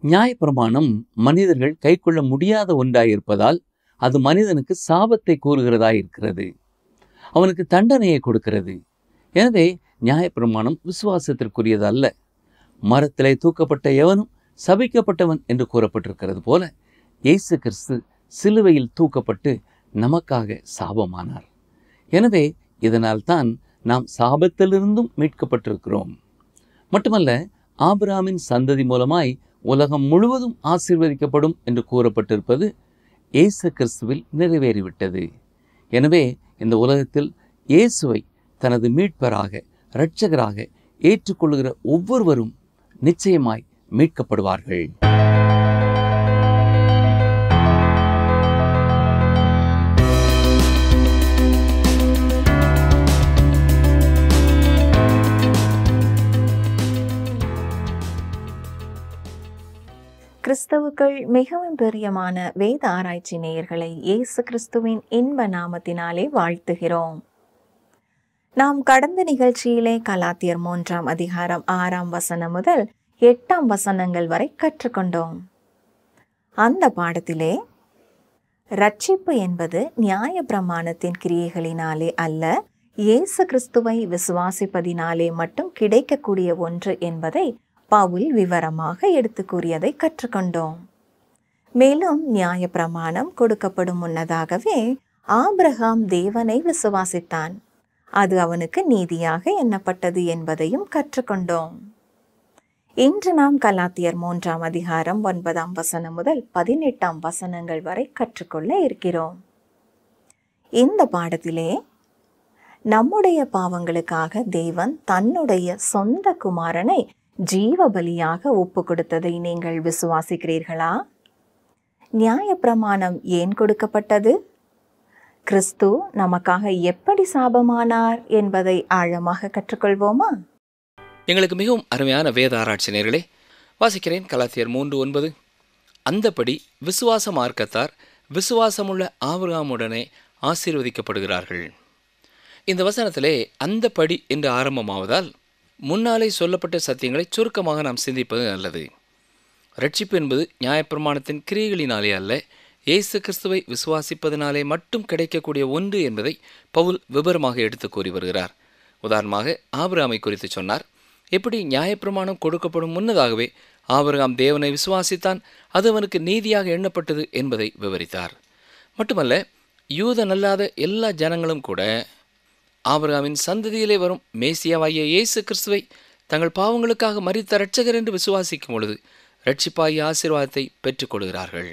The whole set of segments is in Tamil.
நியாயப்பிரமாணம் மனிதர்கள் கைக்கொள்ள முடியாத ஒன்றாயிருப்பதால் அது மனிதனுக்கு சாபத்தை கூறுகிறதாயிருக்கிறது. அவனுக்கு தண்டனையை கொடுக்கிறது. எனவே நியாயப்பிரமாணம் விசுவாசத்திற்குரியது அல்ல. மரத்திலே தூக்கப்பட்ட எவனும் சபிக்கப்பட்டவன் என்று கூறப்பட்டிருக்கிறது போல இயேசு கிறிஸ்து சிலுவையில் தூக்கப்பட்டு நமக்காக சாபமானார். எனவே இதனால்தான் நாம் சாபத்திலிருந்தும் மீட்கப்பட்டிருக்கிறோம். மட்டுமல்ல, ஆபிரகாமின் சந்ததி மூலமாய் உலகம் முழுவதும் ஆசீர்வதிக்கப்படும் என்று கூறப்பட்டிருப்பது இயேசு கிறிஸ்துவில் நிறைவேறிவிட்டது. எனவே இந்த உலகத்தில் இயேசுவை தனது மீட்பராக, இரட்சகராக ஏற்றுக்கொள்கிற ஒவ்வொருவரும் நிச்சயமாய் மீட்கப்படுவார்கள். கிறிஸ்தவுக்குள் மிகவும் பிரியமான வேத ஆராய்ச்சி நேயர்களை இயேசு கிறிஸ்துவின் இன்ப நாமத்தினாலே வாழ்த்துகிறோம். நாம் கடந்த நிகழ்ச்சியிலே கலாத்தியர் 3 அதிகாரம் 6 முதல் 8 வரை கற்றுக்கொண்டோம். அந்த பாடத்திலே ரட்சிப்பு என்பது நியாய பிரமாணத்தின் கிரியைகளினாலே அல்ல, இயேசு கிறிஸ்துவை விசுவாசிப்பதினாலே மட்டும் கிடைக்கக்கூடிய ஒன்று என்பதை பவுல் விவரமாக எடுத்து கூறியதை கற்றுக்கொண்டோம். மேலும் நியாய பிரமாணம் கொடுக்கப்படும் முன்னதாகவே ஆபிரகாம் தேவனை விசுவாசித்தான். அது அவனுக்கு நீதியாக எண்ணப்பட்டது என்பதையும் கற்றுக்கொண்டோம். இன்று நாம் கலாத்தியர் 3 அதிகாரம் 9 முதல் 18 வரை கற்றுக்கொள்ள இருக்கிறோம். இந்த பாடத்திலே நம்முடைய பாவங்களுக்காக தேவன் தன்னுடைய சொந்த குமாரனை ஜீவ பலியாக ஒப்பு கொடுத்ததை நீங்கள் விசுவாசிக்கிறீர்களா? நியாய பிரமாணம் ஏன் கொடுக்கப்பட்டது? கிறிஸ்து நமக்காக எப்படி சாபமானார் என்பதை ஆழமாக கற்றுக்கொள்வோமா? எங்களுக்கு மிகவும் அருமையான வேத ஆராய்ச்சி நேயர்களே, வாசிக்கிறேன் கலாத்தியர் 3:9. அந்தபடி விசுவாச மார்க்கத்தார் விசுவாசமுள்ள ஆபிரகாமுடனே ஆசீர்வதிக்கப்படுகிறார்கள். இந்த வசனத்திலே அந்தபடி என்று ஆரம்பமாவதால் முன்னாலே சொல்லப்பட்ட சத்தியங்களை சுருக்கமாக நாம் சிந்திப்பது நல்லது. ரட்சிப்பு என்பது நியாயப்பிரமாணத்தின் கிரியைகளினாலே அல்ல, இயேசு கிறிஸ்துவை விசுவாசிப்பதனாலே மட்டும் கிடைக்கக்கூடிய ஒன்று என்பதை பவுல் விபரமாக எடுத்து கூறி வருகிறார். உதாரணமாக ஆபிரகாமை குறித்து சொன்னார். எப்படி நியாயப்பிரமாணம் கொடுக்கப்படும் முன்னதாகவே ஆபிரகாம் தேவனை விசுவாசித்தான், அது அவனுக்கு நீதியாக எண்ணப்பட்டது என்பதை விவரித்தார். மட்டுமல்ல, யூதனல்லாத எல்லா ஜனங்களும் கூட ஆபிரகாமின் சந்ததியிலே வரும் மேசியாவாகிய இயேசு கிறிஸ்துவை தங்கள் பாவங்களுக்காக மரித்த இரட்சகர் என்று விசுவாசிக்கும் பொழுது இரட்சிப்பாகிய ஆசீர்வாதத்தை பெற்றுக் கொள்கிறார்கள்.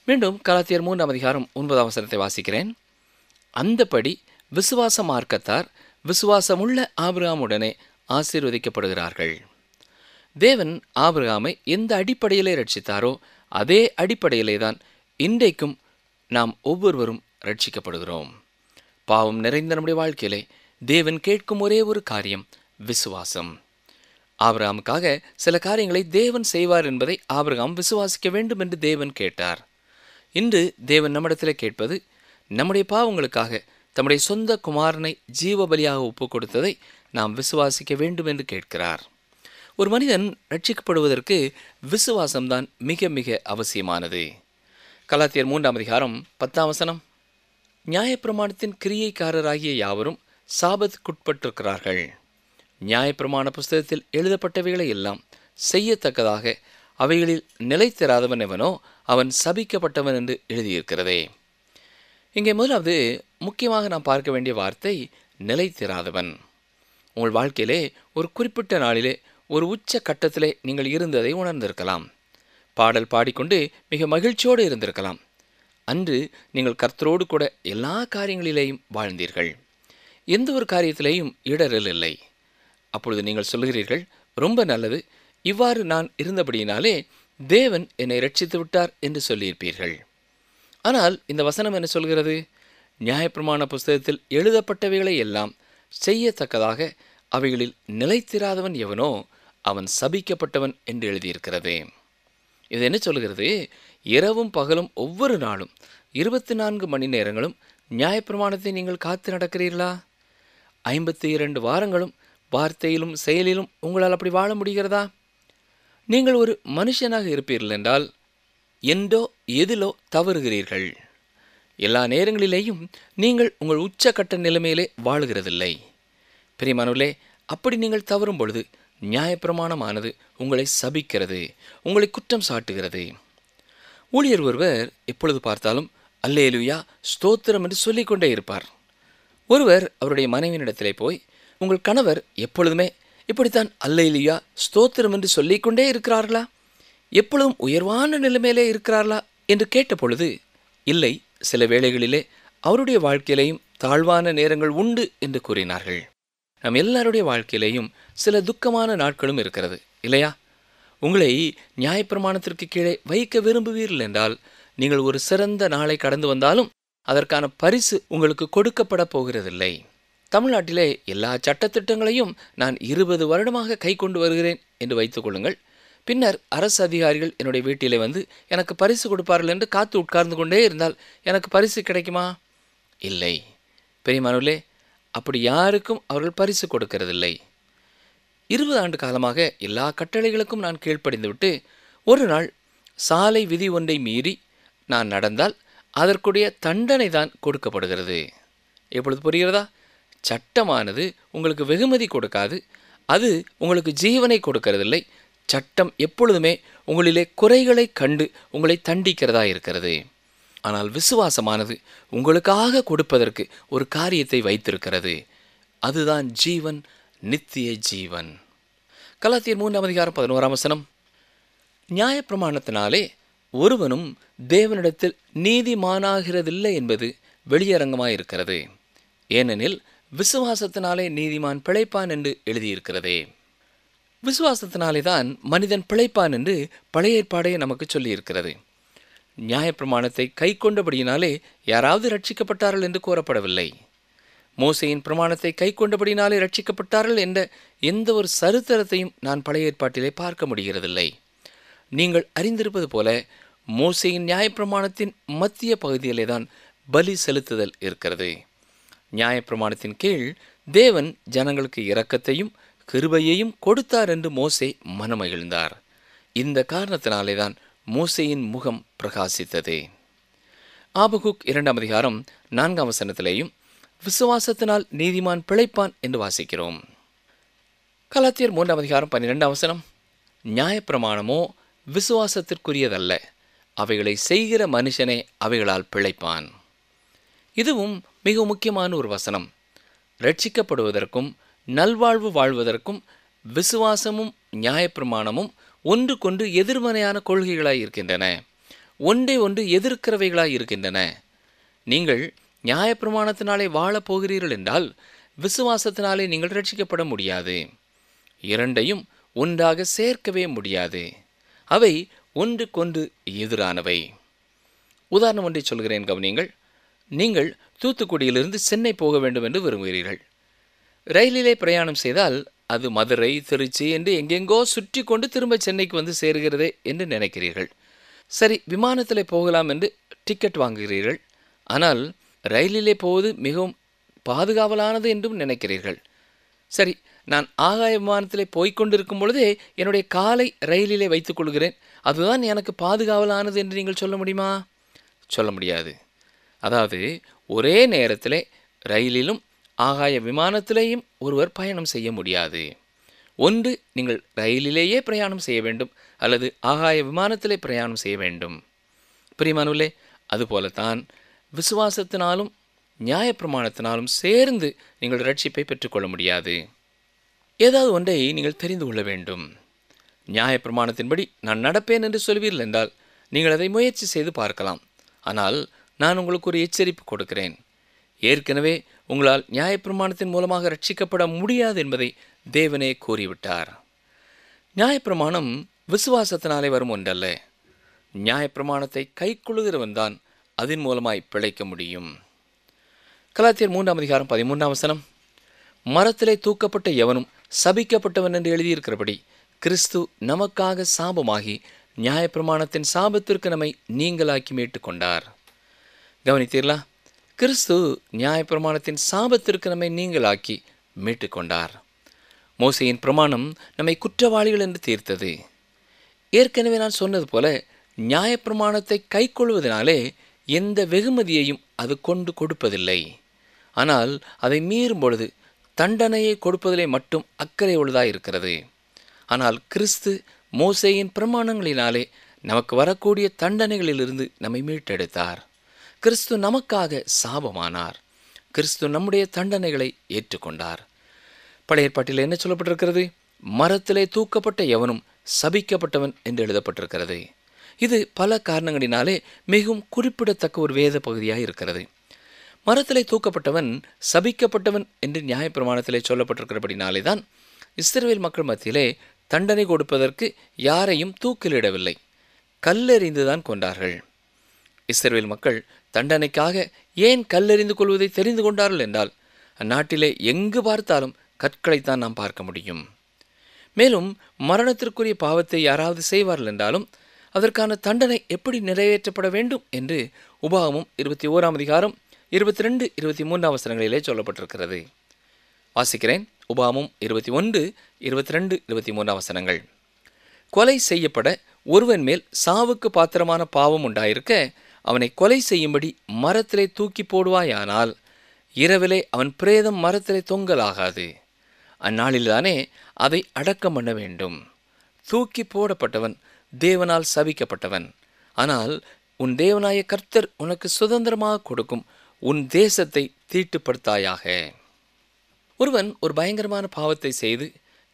மீண்டும் கலாத்தியர் 3 அதிகாரம் 9 வாசிக்கிறேன். அந்தபடி விசுவாச மார்க்கத்தார் விசுவாசமுள்ள ஆபிரகாமுடனே ஆசீர்வதிக்கப்படுகிறார்கள். தேவன் ஆபிரகாமை எந்த அடிப்படையிலே ரட்சித்தாரோ அதே அடிப்படையிலே தான் இன்றைக்கும் நாம் ஒவ்வொருவரும் ரட்சிக்கப்படுகிறோம். பாவம் நிறைந்த நம்முடைய வாழ்க்கையிலே தேவன் கேட்கும் ஒரே ஒரு காரியம் விசுவாசம். ஆபிரகாமுக்காக சில காரியங்களை தேவன் செய்வார் என்பதை ஆபிரகாம் விசுவாசிக்க வேண்டும் என்று தேவன் கேட்டார். இன்று தேவன் நம்மிடத்தில் கேட்பது, நம்முடைய பாவங்களுக்காக தம்முடைய சொந்த குமாரனை ஜீவபலியாக ஒப்பு கொடுத்ததை நாம் விசுவாசிக்க வேண்டும் என்று கேட்கிறார். ஒரு மனிதன் ரட்சிக்கப்படுவதற்கு விசுவாசம்தான் மிக மிக அவசியமானது. கலாத்தியர் 3 அதிகாரம் 10 நியாயப்பிரமாணத்தின் கிரியைக்காரராகிய யாவரும் சாபத்துக்குட்பட்டிருக்கிறார்கள். நியாயப்பிரமாண புஸ்தகத்தில் எழுதப்பட்டவைகளை எல்லாம் செய்யத்தக்கதாக அவைகளில் நிலைத்திராதவன் எவனோ அவன் சபிக்கப்பட்டவன் என்று எழுதியிருக்கிறதே. இங்கே முதலாவது முக்கியமாக நாம் பார்க்க வேண்டிய வார்த்தை நிலைத்திராதவன். உங்கள் வாழ்க்கையிலே ஒரு குறிப்பிட்ட நாளிலே ஒரு உச்ச கட்டத்திலே நீங்கள் இருந்ததை உணர்ந்திருக்கலாம். பாடல் பாடிக்கொண்டு மிக மகிழ்ச்சியோடு இருந்திருக்கலாம். அன்று நீங்கள் கர்த்தரோடு கூட எல்லா காரியங்களிலேயும் வாழ்ந்தீர்கள். எந்த ஒரு காரியத்திலேயும் இடரல் இல்லை. அப்பொழுது நீங்கள் சொல்கிறீர்கள், ரொம்ப நல்லது, இவ்வாறு நான் இருந்தபடியினாலே தேவன் என்னை ரட்சித்து விட்டார் என்று சொல்லியிருப்பீர்கள். ஆனால் இந்த வசனம் என்ன சொல்கிறது? நியாயப்பிரமாண புஸ்தகத்தில் எழுதப்பட்டவைகளை எல்லாம் செய்யத்தக்கதாக அவைகளில் நிலைத்திராதவன் எவனோ அவன் சபிக்கப்பட்டவன் என்று எழுதியிருக்கிறது. இது என்ன சொல்கிறது? இரவும் பகலும் ஒவ்வொரு நாளும் 24 மணி நேரங்களும் நியாயப்பிரமாணத்தை நீங்கள் காத்து நடக்கிறீர்களா? 52 வாரங்களும் வார்த்தையிலும் செயலிலும் உங்களால் அப்படி வாழ முடிகிறதா? நீங்கள் ஒரு மனுஷனாக இருப்பீர்கள் என்றால் எந்தோ எதிலோ தவறுகிறீர்கள். எல்லா நேரங்களிலேயும் நீங்கள் உங்கள் உச்சக்கட்ட நிலைமையிலே வாழுகிறதில்லை. பிரியமானவர்களே, அப்படி நீங்கள் தவறும் பொழுது நியாயப்பிரமாணமானது உங்களை சபிக்கிறது, உங்களை குற்றம் சாட்டுகிறது. ஊழியர் ஒருவர் எப்பொழுது பார்த்தாலும் அல்லேலூயா ஸ்தோத்திரம் என்று சொல்லிக்கொண்டே இருப்பார். ஒருவர் அவருடைய மனைவியினிடத்திலே போய், உங்கள் கணவர் எப்பொழுதுமே இப்படித்தான் அல்லேலூயா ஸ்தோத்திரம் என்று சொல்லிக்கொண்டே இருக்கிறார்களா, எப்பொழுதும் உயர்வான நிலைமையிலே இருக்கிறார்களா என்று கேட்டபொழுது, இல்லை, சில வேளைகளிலே அவருடைய வாழ்க்கையிலேயும் தாழ்வான நேரங்கள் உண்டு என்று கூறினார்கள். நம் எல்லாருடைய வாழ்க்கையிலேயும் சில துக்கமான நாட்களும் இருக்கிறது இல்லையா? உங்களை நியாயப்பிரமாணத்திற்கு கீழே வைக்க விரும்புவீர்கள் என்றால் நீங்கள் ஒரு சிறந்த நாளை கடந்து வந்தாலும் அதற்கான பரிசு உங்களுக்கு கொடுக்கப்பட போகிறதில்லை. தமிழ்நாட்டிலே எல்லா சட்டத்திட்டங்களையும் நான் 20 வருடமாக கை கொண்டு வருகிறேன் என்று வைத்துக் கொள்ளுங்கள். பின்னர் அரசு அதிகாரிகள் என்னுடைய வீட்டிலே வந்து எனக்கு பரிசு கொடுப்பார்கள் என்று காத்து உட்கார்ந்து கொண்டே இருந்தால் எனக்கு பரிசு கிடைக்குமா? இல்லை. பெரியமானவர்களே, அப்படி யாருக்கும் அவர்கள் பரிசு கொடுக்கிறதில்லை. 20 ஆண்டு காலமாக எல்லா கட்டளைகளுக்கும் நான் கீழ்ப்படிந்துவிட்டு ஒரு நாள் சாலை விதி ஒன்றை மீறி நான் நடந்தால் அதற்குடைய தண்டனை தான் கொடுக்கப்படுகிறது. எப்பொழுது புரிகிறதா? சட்டமானது உங்களுக்கு வெகுமதி கொடுக்காது, அது உங்களுக்கு ஜீவனை கொடுக்கிறதில்லை. சட்டம் எப்பொழுதுமே உங்களிலே குறைகளை கண்டு உங்களை தண்டிக்கிறதா இருக்கிறது. ஆனால் விசுவாசமானது உங்களுக்காக கொடுப்பதற்கு ஒரு காரியத்தை வைத்திருக்கிறது. அதுதான் ஜீவன், நித்திய ஜீவன். கலாத்தியர் 3:11 நியாயப்பிரமாணத்தினாலே ஒருவனும் தேவனிடத்தில் நீதிமானாகிறதில்லை என்பது வெளியரங்கமாயிருக்கிறது. ஏனெனில் விசுவாசத்தினாலே நீதிமான் பிழைப்பான் என்று எழுதியிருக்கிறதே. விசுவாசத்தினாலே தான் மனிதன் பிழைப்பான் என்று பழைய ஏற்பாடே நமக்கு சொல்லியிருக்கிறது. நியாயப்பிரமாணத்தை கை கொண்டபடியினாலே யாராவது ரட்சிக்கப்பட்டார்கள் என்று கூறப்படவில்லை. மோசேயின் பிரமாணத்தை கை கொண்டபடினாலே ரட்சிக்கப்பட்டார்கள் என்ற எந்த ஒரு சரித்திரத்தையும் நான் பழைய ஏற்பாட்டிலே பார்க்க முடிகிறதில்லை. நீங்கள் அறிந்திருப்பது போல மோசேயின் நியாயப்பிரமாணத்தின் மத்திய பகுதியிலே தான் பலி செலுத்துதல் இருக்கிறது. நியாயப்பிரமாணத்தின் கீழ் தேவன் ஜனங்களுக்கு இரக்கத்தையும் கிருபையையும் கொடுத்தார் என்று மோசே மனமகிழ்ந்தார். இந்த காரணத்தினாலே தான் மோசேயின் முகம் பிரகாசித்தது. ஆபகுக் 2:4 விசுவாசத்தினால் நீதிமான் பிழைப்பான் என்று வாசிக்கிறோம். கலாத்தியர் 3:12 நியாயப்பிரமாணமோ விசுவாசத்திற்குரியதல்ல, அவைகளை செய்கிற மனுஷனே அவைகளால் பிழைப்பான். இதுவும் மிக முக்கியமான ஒரு வசனம். ரட்சிக்கப்படுவதற்கும் நல்வாழ்வு வாழ்வதற்கும் விசுவாசமும் நியாயப்பிரமாணமும் ஒன்றுக்கொன்று எதிர்மறையான கொள்கைகளாய் இருக்கின்றன, ஒன்றை ஒன்று எதிர்க்கிறவைகளாய் இருக்கின்றன. நீங்கள் நியாயப்பிரமாணத்தினாலே வாழப் போகிறீர்கள் என்றால் விசுவாசத்தினாலே நீங்கள் ரட்சிக்கப்பட முடியாது. இரண்டையும் ஒன்றாக சேர்க்கவே முடியாது. அவை ஒன்றுக்கொன்று எதிரானவை. உதாரணம் ஒன்றை சொல்கிறேன், கவனியுங்கள். நீங்கள் தூத்துக்குடியிலிருந்து சென்னை போக வேண்டும் என்று விரும்புகிறீர்கள். ரயிலிலே பிரயாணம் செய்தால் அது மதுரை, திருச்சி என்று எங்கெங்கோ சுற்றி கொண்டு திரும்ப சென்னைக்கு வந்து சேருகிறதே என்று நினைக்கிறீர்கள். சரி, விமானத்தில் போகலாம் என்று டிக்கெட் வாங்குகிறீர்கள். ஆனால் ரயிலிலே போவது மிகவும் பாதுகாவலானது என்றும் நினைக்கிறீர்கள். சரி, நான் ஆகாய விமானத்திலே போய்கொண்டிருக்கும் பொழுதே என்னுடைய காலை ரயிலிலே வைத்துக் கொள்கிறேன், அதுதான் எனக்கு பாதுகாவலானது என்று நீங்கள் சொல்ல முடியுமா? சொல்ல முடியாது. அதாவது ஒரே நேரத்திலே ரயிலிலும் ஆகாய விமானத்திலேயும் ஒருவர் பயணம் செய்ய முடியாது. ஒன்று நீங்கள் ரயிலிலேயே பிரயாணம் செய்ய வேண்டும், அல்லது ஆகாய விமானத்திலே பிரயாணம் செய்ய வேண்டும். பிரியமானவர்களே, அதுபோலத்தான் விசுவாசத்தினாலும் நியாயப்பிரமாணத்தினாலும் சேர்ந்து நீங்கள் ரட்சிப்பை பெற்றுக்கொள்ள முடியாது. ஏதாவது ஒன்றை நீங்கள் தெரிந்து கொள்ள வேண்டும். நியாயப்பிரமாணத்தின்படி நான் நடப்பேன் என்று சொல்வீர்கள் என்றால் நீங்கள் அதை முயற்சி செய்து பார்க்கலாம். ஆனால் நான் உங்களுக்கு ஒரு எச்சரிப்பு கொடுக்கிறேன். ஏற்கனவே உங்களால் நியாயப்பிரமாணத்தின் மூலமாக ரட்சிக்கப்பட முடியாது என்பதை தேவனே கூறிவிட்டார். நியாயப்பிரமாணம் விசுவாசத்தினாலே வரும் ஒன்றல்ல. நியாயப்பிரமாணத்தை கைக்கொள்ளுகிறவன் தான் அதன் மூலமாய் பிழைக்க முடியும். கலாத்தியர் 3:13 மரத்திலே தூக்கப்பட்ட எவனும் சபிக்கப்பட்டவன் என்று எழுதியிருக்கிறபடி கிறிஸ்து நமக்காக சாபமாகி நியாயப்பிரமாணத்தின் சாபத்திற்கு நம்மை நீங்களாக்கி மீட்டுக் கொண்டார். கவனித்தீர்களா? கிறிஸ்து நியாயப்பிரமாணத்தின் சாபத்திற்கு நம்மை நீங்களாக்கி மீட்டுக் கொண்டார். மோசேயின் பிரமாணம் நம்மை குற்றவாளிகள் என்று தீர்த்தது. ஏற்கனவே நான் சொன்னது போல நியாயப்பிரமாணத்தை கைக்கொள்வதனாலே எந்த வெகுமதியையும் அது கொண்டு கொடுப்பதில்லை. ஆனால் அதை மீறும் பொழுது தண்டனையை கொடுப்பதிலே மட்டும் அக்கறை உள்ளதாக இருக்கிறது. ஆனால் கிறிஸ்து மோசேயின் பிரமாணங்களினாலே நமக்கு வரக்கூடிய தண்டனைகளிலிருந்து நம்மை மீட்டெடுத்தார். கிறிஸ்து நமக்காக சாபமானார். கிறிஸ்து நம்முடைய தண்டனைகளை ஏற்றுக்கொண்டார். பழைய ஏற்பாட்டில் என்ன சொல்லப்பட்டிருக்கிறது? மரத்திலே தூக்கப்பட்ட எவனும் சபிக்கப்பட்டவன் என்று எழுதப்பட்டிருக்கிறது. இது பல காரணங்களினாலே மிகவும் குறிப்பிடத்தக்க ஒரு வேத பகுதியாக இருக்கிறது. மரத்திலே தூக்கப்பட்டவன் சபிக்கப்பட்டவன் என்று நியாயப்பிரமாணத்திலே சொல்லப்பட்டிருக்கிறபடினாலே தான் இஸ்ரவேல் மக்கள் மத்தியிலே தண்டனை கொடுப்பதற்கு யாரையும் தூக்கிலிடவில்லை, கல்லெறிந்துதான் கொண்டார்கள். இஸ்ரவேல் மக்கள் தண்டனைக்காக ஏன் கல்லெறிந்து கொள்வதை தெரிந்து கொண்டார்கள் என்றால், அந்நாட்டிலே எங்கு பார்த்தாலும் கற்களைத்தான் நாம் பார்க்க முடியும். மேலும் மரணத்திற்குரிய பாவத்தை யாராவது செய்வார்கள் என்றாலும் அதற்கான தண்டனை எப்படி நிறைவேற்றப்பட வேண்டும் என்று உபாகமம் 21 அதிகாரம் 22, 23 வசனங்களிலே சொல்லப்பட்டிருக்கிறது. வாசிக்கிறேன். உபாகமம் 21, 22, 23 வசனங்கள். கொலை செய்யப்பட ஒருவன் மேல் சாவுக்கு பாத்திரமான பாவம் உண்டாயிருக்க அவனை கொலை செய்யும்படி மரத்திலே தூக்கி போடுவாயானால் இரவிலே அவன் பிரேதம் மரத்திலே தொங்கலாகாது. அந்நாளில்தானே அதை அடக்கம் பண்ண வேண்டும். தூக்கி போடப்பட்டவன் தேவனால் சபிக்கப்பட்டவன். ஆனால் உன் தேவனாய கர்த்தர் உனக்கு சுதந்திரமாக கொடுக்கும் உன் தேசத்தை தீட்டுப்படுத்தாயாக. ஒருவன் ஒரு பயங்கரமான பாவத்தை செய்து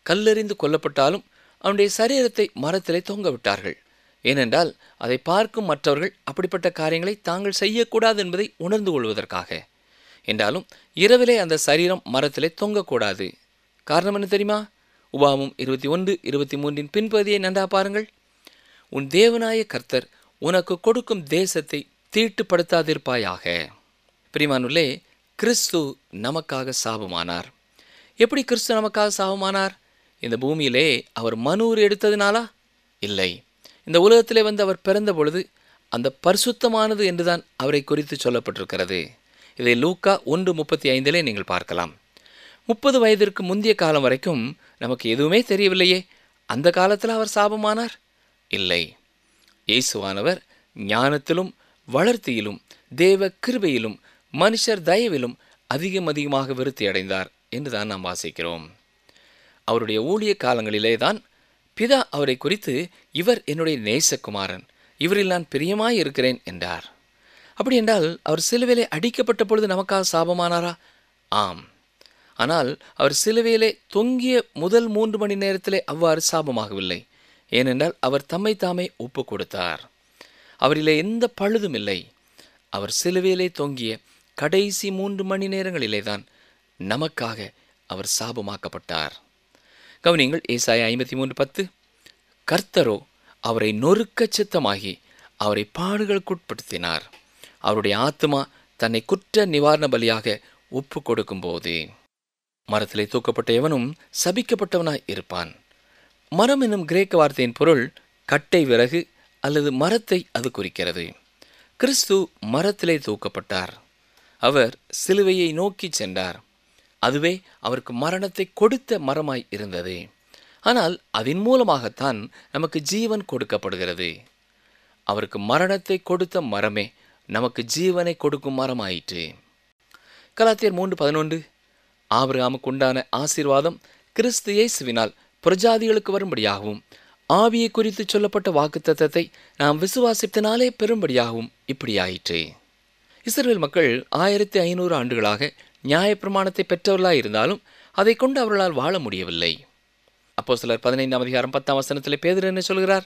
கல்லெறிந்து கொல்லப்பட்டாலும் அவனுடைய சரீரத்தை மரத்திலே தொங்க விட்டார்கள். ஏனென்றால் அதை பார்க்கும் மற்றவர்கள் அப்படிப்பட்ட காரியங்களை தாங்கள் செய்யக்கூடாது என்பதை உணர்ந்து கொள்வதற்காக. என்றாலும் இரவிலே அந்த சரீரம் மரத்திலே தொங்கக்கூடாது. காரணம் என்ன தெரியுமா? உபாகமம் 21, 23 பின்பகுதியை நன்றா பாருங்கள். உன் தேவனாய கர்த்தர் உனக்கு கொடுக்கும் தேசத்தை தீட்டுப்படுத்தாதிருப்பாயாக. பிரியமானவர்களே, கிறிஸ்து நமக்காக சாபமானார். எப்படி கிறிஸ்து நமக்காக சாபமானார்? இந்த பூமியிலே அவர் மனூர் எடுத்ததினாலா? இல்லை. இந்த உலகத்திலே வந்து அவர் பிறந்த பொழுது அந்த பரிசுத்தமானது என்றுதான் அவரை குறித்து சொல்லப்பட்டிருக்கிறது. இதை லூக்கா 1:35 நீங்கள் பார்க்கலாம். 30 வயதிற்கு முந்தைய காலம் வரைக்கும் நமக்கு எதுவுமே தெரியவில்லையே. அந்த காலத்தில் அவர் சாபமானார்? இல்லை. இயேசுவானவர் ஞானத்திலும் வளர்த்தியிலும் தேவ கிருபையிலும் மனுஷர் தயவிலும் அதிகமாக விருத்தி அடைந்தார் என்றுதான் நாம் வாசிக்கிறோம். அவருடைய ஊழிய காலங்களிலே தான் பிதா அவரை குறித்து இவர் என்னுடைய நேசகுமாரன், இவரில் நான் பிரியமாய் இருக்கிறேன் என்றார். அப்படி என்றால் அவர் சிலுவையிலே அடிக்கப்பட்ட பொழுது நமக்காக சாபமானாரா? ஆம். ஆனால் அவர் சிலுவையிலே தொங்கிய முதல் 3 மணி நேரத்திலே அவ்வாறு சாபமாகவில்லை. ஏனென்றால் அவர் தம்மை தாமே ஒப்பு கொடுத்தார். அவரிலே எந்த பழுதும் இல்லை. அவர் சிலுவையிலே தொங்கிய கடைசி 3 மணி நேரங்களிலே தான் நமக்காக அவர் சாபமாக்கப்பட்டார். கவனிங்கள், ஏசாயா 53:10. கர்த்தரோ அவரை நொறுக்க சித்தமாகி அவரை பாடுகளுக்குட்படுத்தினார். அவருடைய ஆத்துமா தன்னை குற்ற நிவாரண பலியாக ஒப்பு கொடுக்கும் போது. மரத்திலே தூக்கப்பட்ட எவனும் சபிக்கப்பட்டவனாய் இருப்பான். மரம் என்னும் கிரேக்க வார்த்தையின் பொருள் கட்டை விறகு அல்லது மரத்தை அது குறிக்கிறது. கிறிஸ்து மரத்திலே தூக்கப்பட்டார். அவர் சிலுவையை நோக்கி சென்றார். அதுவே அவருக்கு மரணத்தை கொடுத்த மரமாய் இருந்தது. ஆனால் அதன் மூலமாகத்தான் நமக்கு ஜீவன் கொடுக்கப்படுகிறது. அவருக்கு மரணத்தை கொடுத்த மரமே நமக்கு ஜீவனை கொடுக்கும் மரமாயிற்று. கலாத்தியர் 3:11. ஆபிரகாமுக்கு உண்டான ஆசீர்வாதம் கிறிஸ்து இயேசுவினால் புரஜாதிகளுக்கு வரும்படியாகவும் ஆவியை குறித்து சொல்லப்பட்ட வாக்குத்தத்தத்தை நாம் விசுவாசித்தனாலே பெறும்படியாகவும் இப்படியாயிற்று. இஸ்ரவேல் மக்கள் 1500 ஆண்டுகளாக நியாயப்பிரமாணத்தை பெற்றவர்களாக இருந்தாலும் அதை கொண்டு அவர்களால் வாழ முடியவில்லை. அப்போஸ்தலர் 15 அதிகாரம் 10 பேதுரு என்ன சொல்கிறார்?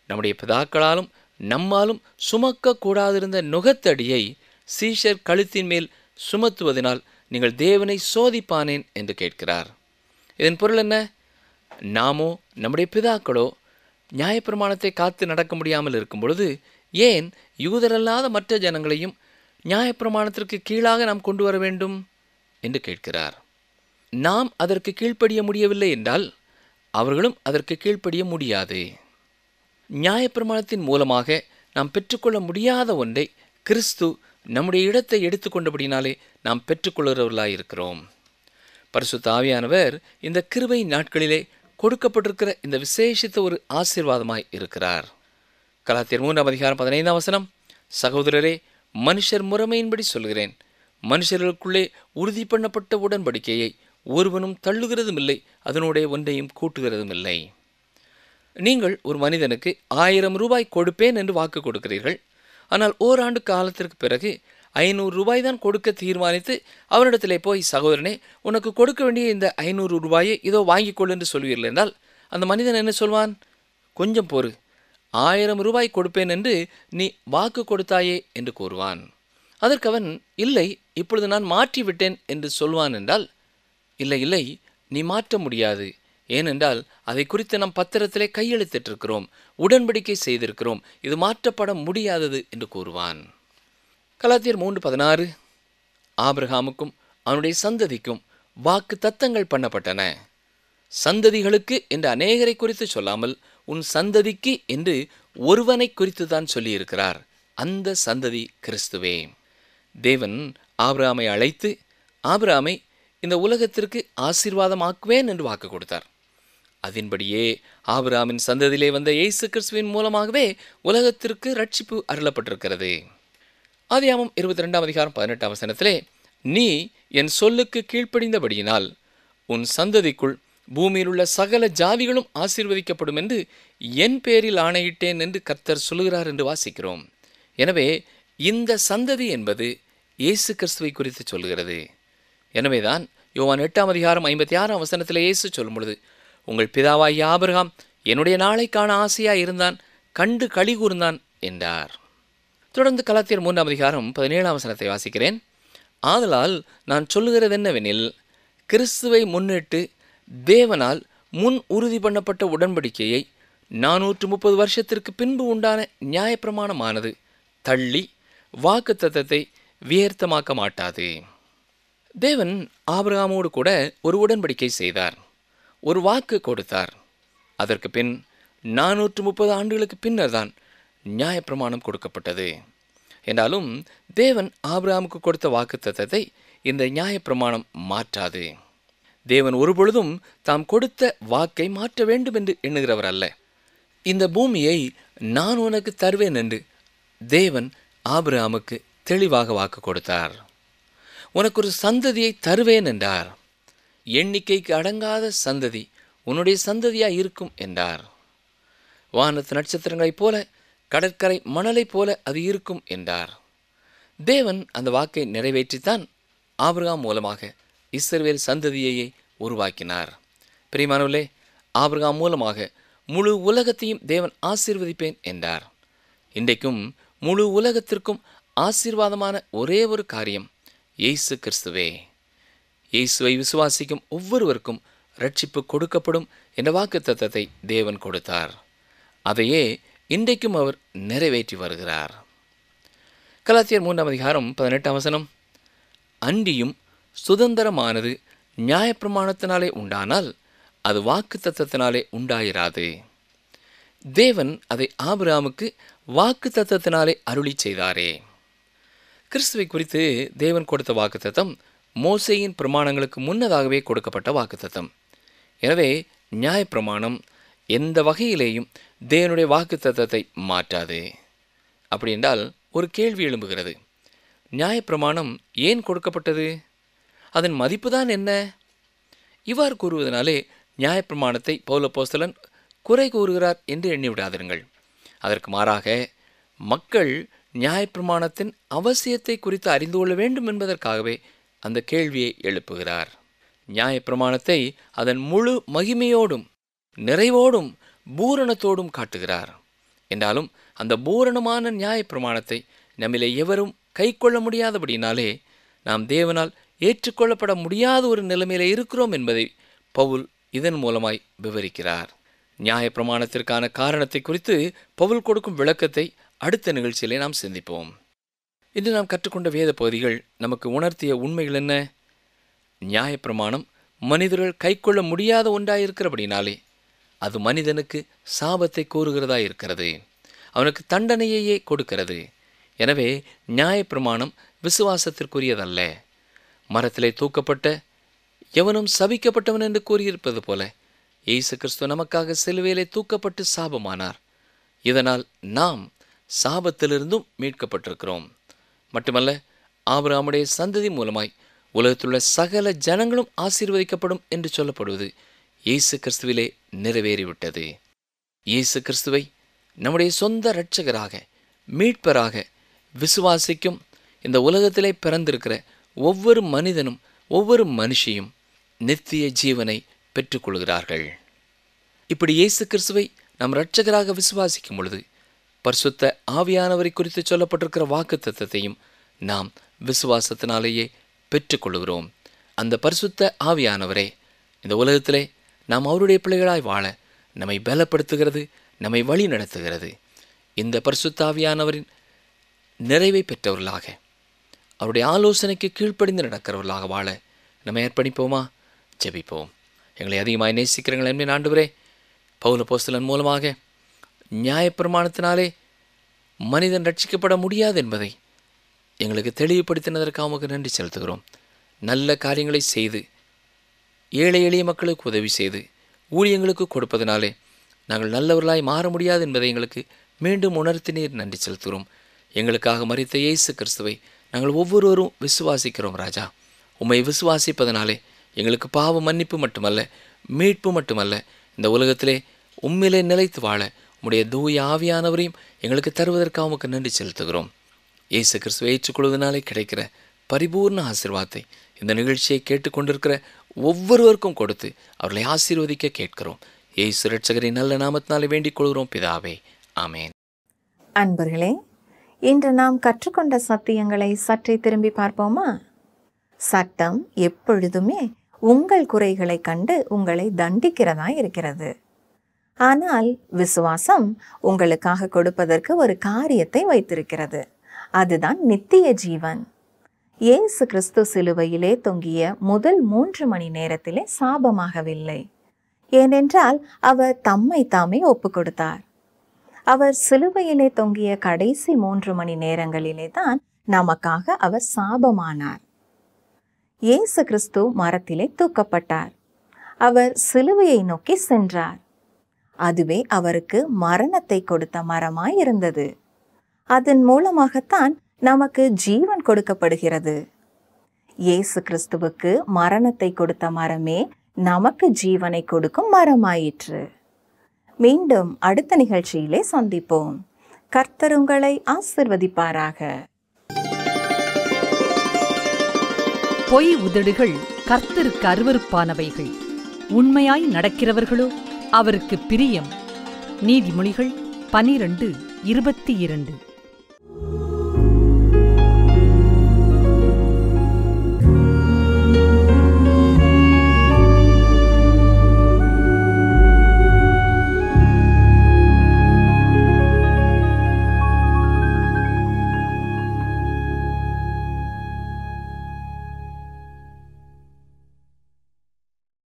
நம்முடைய பிதாக்களாலும் நம்மாலும் சுமக்க கூடாதிருந்த நுகத்தடியை சீஷர் கழுத்தின் மேல் சுமத்துவதனால் நீங்கள் தேவனை சோதிப்பானேன் என்று கேட்கிறார். இதன் பொருள் என்ன? நாமோ நம்முடைய பிதாக்களோ நியாயப்பிரமாணத்தை காத்து நடக்க முடியாமல் இருக்கும் பொழுது ஏன் யூதரல்லாத மற்ற ஜனங்களையும் நியாயப்பிரமாணத்திற்கு கீழாக நாம் கொண்டு வர வேண்டும் என்று கேட்கிறார். நாம் அதற்கு கீழ்ப்படிய முடியவில்லை என்றால் அவர்களும் அதற்கு கீழ்ப்படிய முடியாது. நியாயப்பிரமாணத்தின் மூலமாக நாம் பெற்றுக்கொள்ள முடியாத ஒன்றை கிறிஸ்து நம்முடைய இடத்தை எடுத்துக்கொண்டபடினாலே நாம் பெற்றுக்கொள்கிறவர்களாக இருக்கிறோம். பரிசுத்த ஆவியானவர் இந்த கிருபை நாட்களிலே கொடுக்கப்பட்டிருக்கிற இந்த விசேஷித்த ஒரு ஆசீர்வாதமாய் இருக்கிறார். கலாத்தியர் 3:15 சகோதரரே, மனுஷர் முறைமையின்படி சொல்கிறேன், மனுஷர்களுக்குள்ளே உறுதி பண்ணப்பட்ட உடன்படிக்கையை ஒருவனும் தள்ளுகிறதும் இல்லை, அதனுடைய ஒன்றையும் கூட்டுகிறதும் இல்லை. நீங்கள் ஒரு மனிதனுக்கு 1000 ரூபாய் கொடுப்பேன் என்று வாக்கு கொடுக்கிறீர்கள். ஆனால் ஓராண்டு காலத்திற்கு பிறகு 500 ரூபாய் தான் கொடுக்க தீர்மானித்து அவரிடத்திலே போய், சகோதரனே, உனக்கு கொடுக்க வேண்டிய இந்த 500 ரூபாயை இதோ வாங்கிக்கொள் என்று சொல்வீர்கள் என்றால் அந்த மனிதன் என்ன சொல்வான்? கொஞ்சம் பொறு, 1000 ரூபாய் கொடுப்பேன் என்று நீ வாக்கு கொடுத்தாயே என்று கூறுவான். அதற்கு அவன், இல்லை, இப்பொழுது நான் மாற்றிவிட்டேன் என்று சொல்வான். என்றால், இல்லை இல்லை, நீ மாற்ற முடியாது, ஏனென்றால் அதை குறித்து நாம் பத்திரத்திலே கையெழுத்திட்டிருக்கிறோம், உடன்படிக்கை செய்திருக்கிறோம், இது மாற்றப்பட முடியாதது என்று கூறுவான். கலாத்தியர் 3:16 ஆபிரகாமுக்கும் அவனுடைய சந்ததிக்கும் வாக்கு தத்தங்கள் பண்ணப்பட்டன. சந்ததிகளுக்கு என்று அநேகரை குறித்து சொல்லாமல் உன் சந்ததிக்கு என்று ஒருவனை குறித்து தான் சொல்லியிருக்கிறார். அந்த சந்ததி கிறிஸ்துவே. தேவன் ஆபிரகாமை அழைத்து ஆபிரகாமை இந்த உலகத்திற்கு ஆசீர்வாதமாக்குவேன் என்று வாக்கு கொடுத்தார். அதன்படியே ஆபிரகாமின் சந்ததியிலே வந்த இயேசு கிறிஸ்துவின் மூலமாகவே உலகத்திற்கு ரட்சிப்பு அருளப்பட்டிருக்கிறது. ஆதியாகமம் 22:18 நீ என் சொல்லுக்கு கீழ்ப்படிந்தபடியினால் உன் சந்ததிக்குள் பூமியில் உள்ள சகல ஜாதிகளும் ஆசீர்வதிக்கப்படும் என்று என் பேரில் ஆணையிட்டேன் என்று கர்த்தர் சொல்லுகிறார் என்று வாசிக்கிறோம். எனவே இந்த சந்ததி என்பது இயேசு கிறிஸ்துவை குறித்து சொல்கிறது. எனவேதான் யோவான் 8:56 இயேசு சொல்லும் பொழுது, உங்கள் பிதாவாகிய ஆபிரகாம் என்னுடைய நாளை காண ஆசையாய் இருந்தான், கண்டு களி கூர்ந்தான் என்றார். தொடர்ந்து கலாத்தியர் 3:17 வாசிக்கிறேன். ஆதலால் நான் சொல்லுகிறது என்னவெனில், கிறிஸ்துவை முன்னிட்டு தேவனால் முன் உறுதி பண்ணப்பட்ட உடன்படிக்கையை 430 வருஷத்திற்கு பின்பு உண்டான நியாயப்பிரமாணமானது தள்ளி வாக்குத்தத்தத்தை வியர்த்தமாக்க மாட்டாது. தேவன் ஆபிரகாமோடு கூட ஒரு உடன்படிக்கை செய்தார், ஒரு வாக்கு கொடுத்தார். அதற்கு பின் 430 ஆண்டுகளுக்கு பின்னர் தான் நியாயப்பிரமாணம் கொடுக்கப்பட்டது. என்றாலும் தேவன் ஆபிரகாமுக்கு கொடுத்த வாக்குத்தத்தத்தை இந்த நியாயப்பிரமாணம் மாற்றாது. தேவன் ஒருபொழுதும் தாம் கொடுத்த வாக்கை மாற்ற வேண்டும் என்று எண்ணுகிறவர் அல்ல. இந்த பூமியை நான் உனக்கு தருவேன் என்று தேவன் ஆபிரகாமுக்கு தெளிவாக வாக்கு கொடுத்தார். உனக்கு ஒரு சந்ததியை தருவேன் என்றார். எண்ணிக்கைக்கு அடங்காத சந்ததி உன்னுடைய சந்ததியாய் இருக்கும் என்றார். வானத்து நட்சத்திரங்களைப் போல, கடற்கரை மணலைப் போல அது இருக்கும் என்றார். தேவன் அந்த வாக்கை நிறைவேற்றித்தான் ஆபிரகாம் மூலமாக இஸ்ரவேல் சந்ததியையே உருவாக்கினார். பிரியமானவர்களே, ஆபிரகாம் மூலமாக முழு உலகத்தையும் தேவன் ஆசீர்வதிப்பேன் என்றார். இன்றைக்கும் முழு உலகத்திற்கும் ஆசீர்வாதமான ஒரே ஒரு காரியம் இயேசு கிறிஸ்துவே. இயேசுவை விசுவாசிக்கும் ஒவ்வொருவருக்கும் ரட்சிப்பு கொடுக்கப்படும் என்ற வாக்குத்தத்தத்தை தேவன் கொடுத்தார். அதையே இன்றைக்கும் அவர் நிறைவேற்றி வருகிறார். கலாத்தியர் 3:18 அன்றியும் சுதந்திரமானது நியாயப்பிரமாணத்தினாலே உண்டானால் அது வாக்குத்தத்தத்தினாலே உண்டாயிராது. தேவன் அதை ஆபிரகாமுக்கு வாக்குத்தத்தத்தினாலே அருளி செய்தாரே. கிறிஸ்துவை குறித்து தேவன் கொடுத்த வாக்குத்தத்தம் மோசேயின் பிரமாணங்களுக்கு முன்னதாகவே கொடுக்கப்பட்ட வாக்குத்தத்தம். எனவே நியாயப்பிரமாணம் எந்த வகையிலேயும் தேவனுடைய வாக்குத்தத்தத்தை மாற்றாது. அப்படி என்றால் ஒரு கேள்வி எழும்புகிறது. நியாயப்பிரமாணம் ஏன் கொடுக்கப்பட்டது? அதன் மதிப்புதான் என்ன? இவ்வாறு கூறுவதனாலே நியாயப்பிரமாணத்தை பவுல் அப்போஸ்தலன் குறை கூறுகிறார் என்று எண்ணிவிடாதிருங்கள். அதற்கு மாறாக மக்கள் நியாயப்பிரமாணத்தின் அவசியத்தை குறித்து அறிந்து கொள்ள வேண்டும் என்பதற்காகவே அந்த கேள்வியை எழுப்புகிறார். நியாயப்பிரமாணத்தை அதன் முழு மகிமையோடும் நிறைவோடும் பூரணத்தோடும் காட்டுகிறார். என்றாலும் அந்த பூரணமான நியாயப்பிரமாணத்தை நம்மிலே எவரும் கை கொள்ள முடியாதபடினாலே நாம் தேவனால் ஏற்றுக்கொள்ளப்பட முடியாத ஒரு நிலைமையில இருக்கிறோம் என்பதை பவுல் இதன் மூலமாய் விவரிக்கிறார். நியாயப்பிரமாணத்திற்கான காரணத்தை குறித்து பவுல் கொடுக்கும் விளக்கத்தை அடுத்த நிகழ்ச்சியிலே நாம் சிந்திப்போம். இன்று நாம் கற்றுக்கொண்ட வேத பகுதிகள் நமக்கு உணர்த்திய உண்மைகள் என்ன? நியாயப்பிரமாணம் மனிதர்கள் கை கொள்ள முடியாத ஒன்றாயிருக்கிறபடினாலே அது மனிதனுக்கு சாபத்தை கூறுகிறதா இருக்கிறது, அவனுக்கு தண்டனையையே கொடுக்கிறது. எனவே நியாயப்பிரமாணம் விசுவாசத்திற்குரியதல்ல. மரத்திலே தூக்கப்பட்ட எவனும் சபிக்கப்பட்டவன் என்று கூறியிருப்பது போல இயேசு கிறிஸ்து நமக்காக சிலுவையிலே தூக்கப்பட்டு சாபமானார். இதனால் நாம் சாபத்திலிருந்தும் மீட்கப்பட்டிருக்கிறோம். மட்டுமல்ல, ஆபிரகாமுடைய சந்ததி மூலமாய் உலகத்திலுள்ள சகல ஜனங்களும் ஆசீர்வதிக்கப்படும் என்று சொல்லப்படுவது இயேசு கிறிஸ்துவிலே நிறைவேறிவிட்டது. இயேசு கிறிஸ்துவை நம்முடைய சொந்த இரட்சகராக மீட்பராக விசுவாசிக்கும் இந்த உலகத்திலே பிறந்திருக்கிற ஒவ்வொரு மனிதனும் ஒவ்வொரு மனுஷியும் நித்திய ஜீவனை பெற்றுக்கொள்கிறார்கள். இப்படி இயேசு கிறிஸ்துவை நம் இரட்சகராக விசுவாசிக்கும் பொழுது பரிசுத்த ஆவியானவரை குறித்து சொல்லப்பட்டிருக்கிற வாக்குத்தத்தத்தையும் நாம் விசுவாசத்தினாலேயே பெற்றுக்கொள்கிறோம். அந்த பரிசுத்த ஆவியானவரே இந்த உலகத்திலே நாம் அவருடைய பிள்ளைகளாய் வாழ நம்மை பலப்படுத்துகிறது, நம்மை வழி நடத்துகிறது. இந்த பரிசுத்த ஆவியானவரின் நிறைவை பெற்றவர்களாக, அவருடைய ஆலோசனைக்கு கீழ்ப்படிந்து நடக்கிறவர்களாக வாழ நம்ம அர்ப்பணிப்போமா? ஜெபிப்போம். எங்களை அதிகமாக நேசிக்கிறீங்கள் என்பேன் ஆண்டவரே. பவுல் அப்போஸ்தலன் மூலமாக நியாயப்பிரமாணத்தினாலே மனிதன் ரட்சிக்கப்பட முடியாது என்பதை எங்களுக்கு தெளிவுபடுத்தினதற்காக உமக்கு நன்றி செலுத்துகிறோம். நல்ல காரியங்களை செய்து ஏழை எளிய மக்களுக்கு உதவி செய்து ஊழியங்களுக்கு கொடுப்பதனாலே நாங்கள் நல்லவர்களாய் மாற முடியாது என்பதை எங்களுக்கு மீண்டும் உணர்த்தினீர். நன்றி செலுத்துகிறோம். எங்களுக்காக மரித்த இயேசு கிறிஸ்துவை நாங்கள் ஒவ்வொருவரும் விசுவாசிக்கிறோம் ராஜா. உம்மை விசுவாசிப்பதனாலே எங்களுக்கு பாவ மன்னிப்பு மட்டுமல்ல, மீட்பு மட்டுமல்ல, இந்த உலகத்திலே உம்மிலே நிலைத்து வாழ உம்முடைய தூய ஆவியானவரையும் எங்களுக்கு தருவதற்காக உமக்கு நன்றி செலுத்துகிறோம். இயேசு கிறிஸ்துவை ஏற்றுக்கொள்வதனாலே கிடைக்கிற பரிபூர்ண ஆசீர்வாதத்தை இந்த நிகழ்ச்சியை கேட்டுக்கொண்டிருக்கிற ஒவ்வொருவருக்கும் கொடுத்து அவர்களை ஆசீர்வதிக்க கேட்கிறோம். இயேசு இரட்சகரின் நல்ல நாமத்தினாலே வேண்டிக் கொள்கிறோம் பிதாவே, ஆமேன். அன்பர்களே, இன்று நாம் கற்றுக்கொண்ட சத்தியங்களை சற்றே திரும்பி பார்ப்போமா? சட்டம் எப்பொழுதுமே உங்கள் குறைகளை கண்டு உங்களை தண்டிக்கிறதா இருக்கிறது. ஆனால் விசுவாசம் உங்களுக்காக கொடுப்பதற்கு ஒரு காரியத்தை வைத்திருக்கிறது. அதுதான் நித்திய ஜீவன். இயேசு கிறிஸ்து சிலுவையிலே தொங்கிய முதல் 3 மணி நேரத்திலே சாபமாகவில்லை. ஏனென்றால் அவர் தம்மை தாமே ஒப்பு கொடுத்தார். அவர் சிலுவையிலே தொங்கிய கடைசி 3 மணி நேரங்களிலே தான் நமக்காக அவர் சாபமானார். இயேசு கிறிஸ்து மரத்திலே தூக்கப்பட்டார். அவர் சிலுவையை நோக்கி சென்றார். அதுவே அவருக்கு மரணத்தை கொடுத்த மரமாய் இருந்தது. அதன் மூலமாகத்தான் நமக்கு ஜீவன் கொடுக்கப்படுகிறது. இயேசு கிறிஸ்துவுக்கு மரணத்தை கொடுத்த மரமே நமக்கு ஜீவனை கொடுக்கும் மரமாயிற்று. மீண்டும் அடுத்த நிகழ்ச்சியிலே சந்திப்போம். கர்த்தர் உங்களை ஆசிர்வதிப்பாராக. பொய் உதடுகள் கர்த்தருக்கு அருவருப்பானவைகள், உண்மையாய் நடக்கிறவர்களோ அவருக்கு பிரியம். நீதிமொழிகள் 12:22.